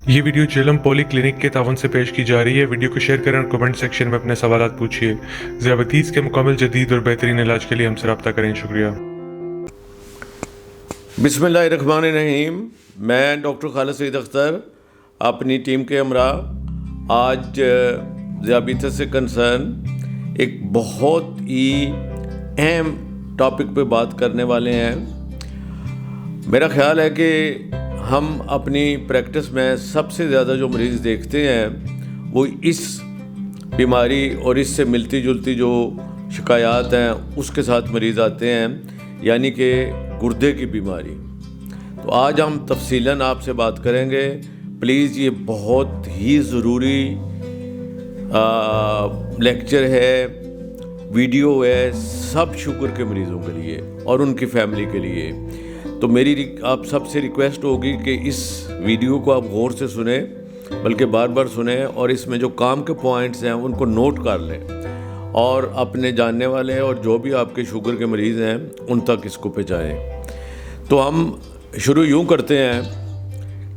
ये video Jhelum poly clinic के तावन से पेश की जा रही है। वीडियो को शेयर करें और कमेंट सेक्शन में अपने सवाल पूछिए। ज़ियाबतीस के मुकामिल जदीद और बेहतरीन इलाज के लिए हमसे रब्ता करें। शुक्रिया। बिस्मिल्लाहिर्रहमानिर्रहीम। मैं डॉक्टर खालिद सईद अख्तर अपनी टीम के हमरा आज ज़ियाबतीस से कंसर्न एक बहुत ही अहम टॉपिक पे बात करने वाले हैं। मेरा ख्याल है कि हम अपनी प्रैक्टिस में सबसे ज़्यादा जो मरीज़ देखते हैं वो इस बीमारी और इससे मिलती जुलती जो शिकायत हैं उसके साथ मरीज़ आते हैं, यानी कि गुर्दे की बीमारी। तो आज हम तफसीलन आपसे बात करेंगे। प्लीज़ ये बहुत ही ज़रूरी लेक्चर है, वीडियो है, सब शुगर के मरीज़ों के लिए और उनकी फैमिली के लिए। तो मेरी आप सबसे रिक्वेस्ट होगी कि इस वीडियो को आप गौर से सुने, बल्कि बार बार सुने, और इसमें जो काम के पॉइंट्स हैं उनको नोट कर लें और अपने जानने वाले और जो भी आपके शुगर के मरीज़ हैं उन तक इसको पहुँचाएं। तो हम शुरू यूँ करते हैं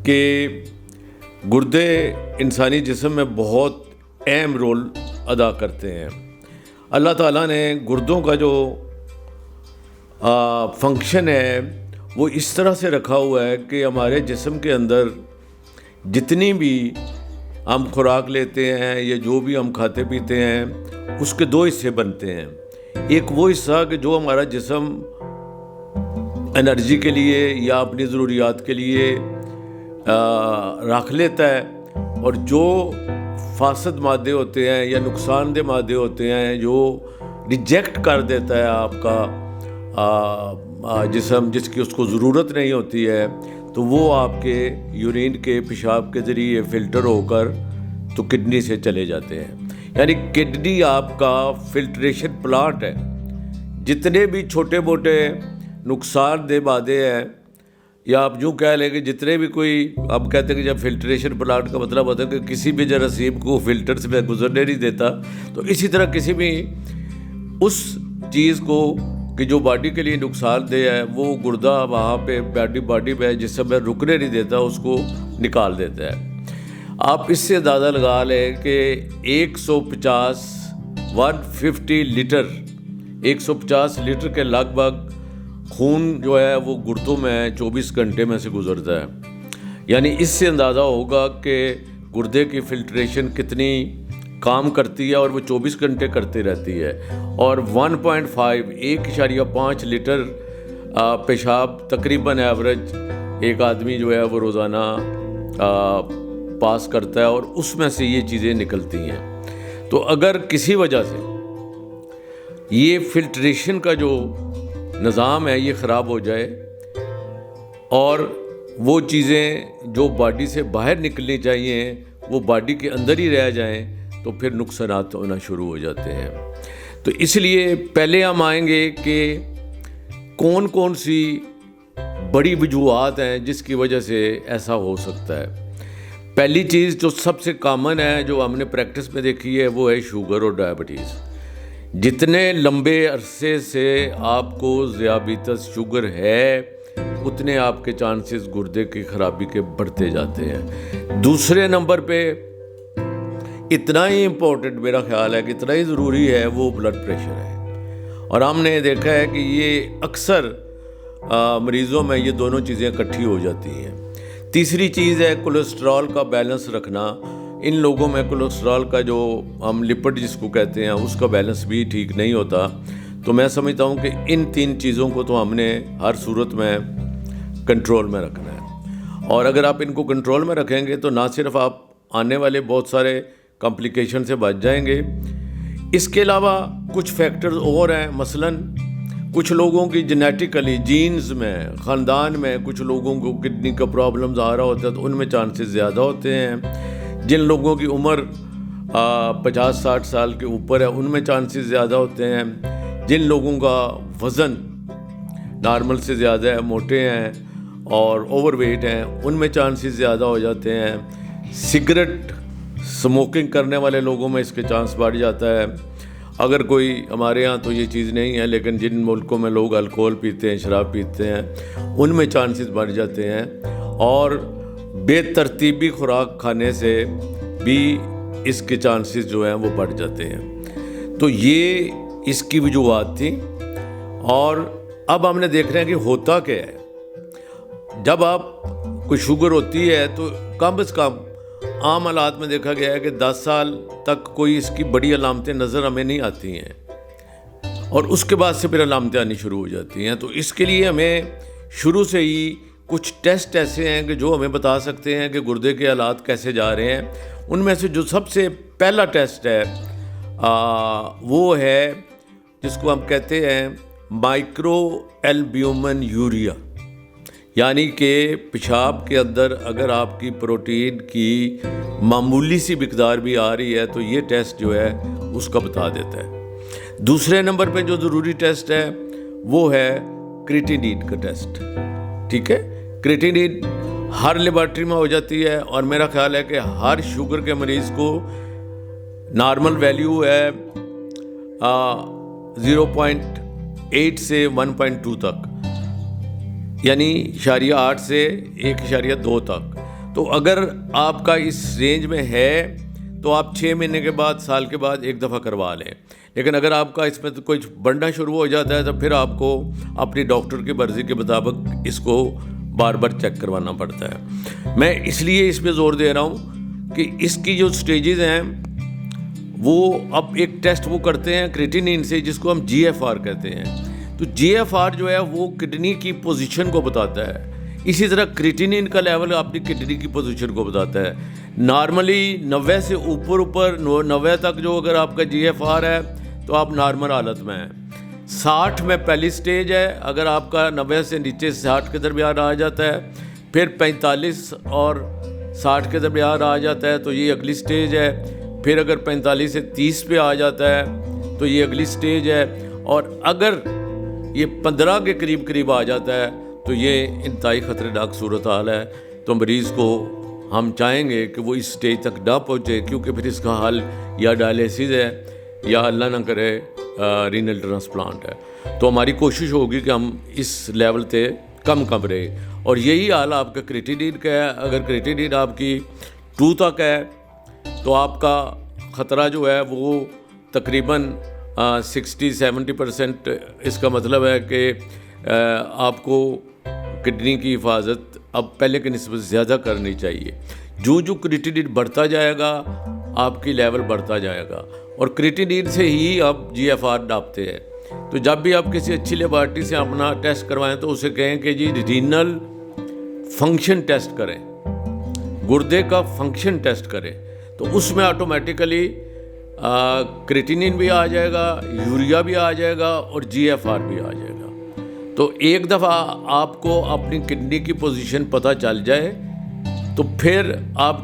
कि गुर्दे इंसानी जिस्म में बहुत अहम रोल अदा करते हैं। अल्लाह ताला ने गुर्दों का जो फंक्शन है वो इस तरह से रखा हुआ है कि हमारे जिस्म के अंदर जितनी भी हम खुराक लेते हैं या जो भी हम खाते पीते हैं उसके दो हिस्से बनते हैं। एक वो हिस्सा कि जो हमारा जिस्म एनर्जी के लिए या अपनी ज़रूरियात के लिए रख लेता है, और जो फासद मादे होते हैं या नुकसानदेह मादे होते हैं जो रिजेक्ट कर देता है आपका जिस्म, जिसकी उसको ज़रूरत नहीं होती है, तो वो आपके यूरिन के पेशाब के ज़रिए फ़िल्टर होकर तो किडनी से चले जाते हैं। यानी किडनी आपका फ़िल्ट्रेशन प्लांट है। जितने भी छोटे मोटे नुकसानदेह मादे हैं, या आप यूँ कह लें कि जितने भी कोई, आप कहते हैं कि जब फ़िल्ट्रेशन प्लांट का मतलब होता है कि किसी भी जरासीम को फ़िल्टर से गुजरने नहीं देता, तो इसी तरह किसी भी उस चीज़ को कि जो बॉडी के लिए नुकसानदेह है वो गुर्दा वहाँ पे बॉडी में जिसमें में रुकने नहीं देता, उसको निकाल देता है। आप इससे अंदाज़ा लगा लें कि 150 लीटर के लगभग खून जो है वो गुर्दों में 24 घंटे में से गुजरता है। यानी इससे अंदाज़ा होगा कि गुर्दे की फ़िल्ट्रेशन कितनी काम करती है, और वो 24 घंटे करती रहती है। और 1.5 लीटर पेशाब तकरीबन एवरेज एक आदमी जो है वो रोज़ाना पास करता है, और उसमें से ये चीज़ें निकलती हैं। तो अगर किसी वजह से ये फिल्ट्रेशन का जो निज़ाम है ये ख़राब हो जाए और वो चीज़ें जो बॉडी से बाहर निकलनी चाहिए वो बॉडी के अंदर ही रह जाएं, तो फिर नुकसानात होना शुरू हो जाते हैं। तो इसलिए पहले हम आएंगे कि कौन कौन सी बड़ी वजूहात हैं जिसकी वजह से ऐसा हो सकता है। पहली चीज़ जो सबसे कॉमन है, जो हमने प्रैक्टिस में देखी है, वो है शुगर और डायबिटीज़। जितने लंबे अरसे से आपको ज़ियाबतीस शुगर है उतने आपके चांसेस गुर्दे की ख़राबी के बढ़ते जाते हैं। दूसरे नंबर पे इतना ही इम्पोर्टेंट मेरा ख्याल है कि इतना ही ज़रूरी है वो ब्लड प्रेशर है। और हमने देखा है कि ये अक्सर मरीज़ों में ये दोनों चीज़ें इकट्ठी हो जाती हैं। तीसरी चीज़ है कोलेस्ट्रॉल का बैलेंस रखना। इन लोगों में कोलेस्ट्रॉल का जो हम लिपिड जिसको कहते हैं उसका बैलेंस भी ठीक नहीं होता। तो मैं समझता हूँ कि इन 3 चीज़ों को तो हमने हर सूरत में कंट्रोल में रखना है। और अगर आप इनको कंट्रोल में रखेंगे तो ना सिर्फ आप आने वाले बहुत सारे कॉम्प्लिकेशन से बच जाएंगे, इसके अलावा कुछ फैक्टर्स और हैं। मसलन कुछ लोगों की जेनेटिकली जीन्स में, ख़ानदान में कुछ लोगों को किडनी का प्रॉब्लम्स आ रहा होता है, तो उनमें चांसेस ज़्यादा होते हैं। जिन लोगों की उम्र 50-60 साल के ऊपर है उनमें चांसेस ज़्यादा होते हैं। जिन लोगों का वज़न नॉर्मल से ज़्यादा है, मोटे हैं और ओवरवेट हैं, उनमें चांसेस ज़्यादा हो जाते हैं। सिगरेट स्मोकिंग करने वाले लोगों में इसके चांस बढ़ जाता है। अगर कोई, हमारे यहाँ तो ये चीज़ नहीं है, लेकिन जिन मुल्कों में लोग अल्कोहल पीते हैं, शराब पीते हैं, उनमें चांसेस बढ़ जाते हैं। और बेतरतीबी खुराक खाने से भी इसके चांसेस जो हैं वो बढ़ जाते हैं। तो ये इसकी वजूहत थी। और अब हमने देख रहे हैं कि होता क्या है। जब आप कोई शुगर होती है तो कम से कम आम हालात में देखा गया है कि 10 साल तक कोई इसकी बड़ी अलामतें नज़र हमें नहीं आती हैं, और उसके बाद से फिर अलामतें आनी शुरू हो जाती हैं। तो इसके लिए हमें शुरू से ही कुछ टेस्ट ऐसे हैं कि जो हमें बता सकते हैं कि गुर्दे के हालात कैसे जा रहे हैं। उनमें से जो सबसे पहला टेस्ट है वो है जिसको हम कहते हैं माइक्रो एल्ब्यूमिन यूरिया, यानी कि पेशाब के अंदर अगर आपकी प्रोटीन की मामूली सी मिकदार भी आ रही है तो ये टेस्ट जो है उसका बता देता है। दूसरे नंबर पे जो ज़रूरी टेस्ट है वो है क्रिएटिनिन का टेस्ट। ठीक है, क्रिएटिनिन हर लेबॉर्ट्री में हो जाती है, और मेरा ख्याल है कि हर शुगर के मरीज़ को नॉर्मल वैल्यू है 0.8 से 1.2 तक, यानी 0.8 से 1.2 तक। तो अगर आपका इस रेंज में है तो आप 6 महीने के बाद, साल के बाद एक दफ़ा करवा लें। लेकिन अगर आपका इसमें तो कुछ बढ़ना शुरू हो जाता है तो फिर आपको अपनी डॉक्टर की मर्ज़ी के मुताबिक इसको बार बार चेक करवाना पड़ता है। मैं इसलिए इस पर ज़ोर दे रहा हूँ कि इसकी जो स्टेजेस हैं वो अब एक टेस्ट वो करते हैं क्रिएटिनिन से जिसको हम GFR कहते हैं। तो GFR जो है वो किडनी की पोजीशन को बताता है। इसी तरह क्रिएटिनिन का लेवल आपकी किडनी की पोजीशन को बताता है। नॉर्मली 90 से ऊपर 90 तक जो अगर आपका GFR है तो आप नॉर्मल हालत में हैं। 60 में पहली स्टेज है, अगर आपका 90 से नीचे 60 के दरमियान आ जाता है, फिर 45 और 60 के दरमियान आ जाता है तो ये अगली स्टेज है, फिर अगर 45 से 30 पे आ जाता है तो ये अगली स्टेज है, और अगर ये 15 के करीब आ जाता है तो ये इंतहाई ख़तरनाक सूरत हाल है। तो मरीज़ को हम चाहेंगे कि वो इस स्टेज तक ना पहुँचे, क्योंकि फिर इसका हल या डायलिसिस है या अल्लाह ना करे रीनल ट्रांसप्लांट है। तो हमारी कोशिश होगी कि हम इस लेवल पे कम रहे, और यही हाल आपका क्रिएटिनिन का है। अगर क्रिएटिनिन आपकी 2 तक है तो आपका ख़तरा जो है वो तकरीबन 60-70%। इसका मतलब है कि आपको किडनी की हिफाजत अब पहले की निस्बत ज़्यादा करनी चाहिए। जो क्रिएटिनिन बढ़ता जाएगा आपकी लेवल बढ़ता जाएगा, और क्रिएटिनिन से ही आप GFR नापते हैं। तो जब भी आप किसी अच्छी लेबॉर्ट्री से अपना टेस्ट करवाएं तो उसे कहें कि जी रीनल फंक्शन टेस्ट करें, गुर्दे का फंक्शन टेस्ट करें, तो उसमें ऑटोमेटिकली क्रिएटिनिन भी आ जाएगा, यूरिया भी आ जाएगा और GFR भी आ जाएगा। तो एक दफ़ा आपको अपनी किडनी की पोजीशन पता चल जाए तो फिर आप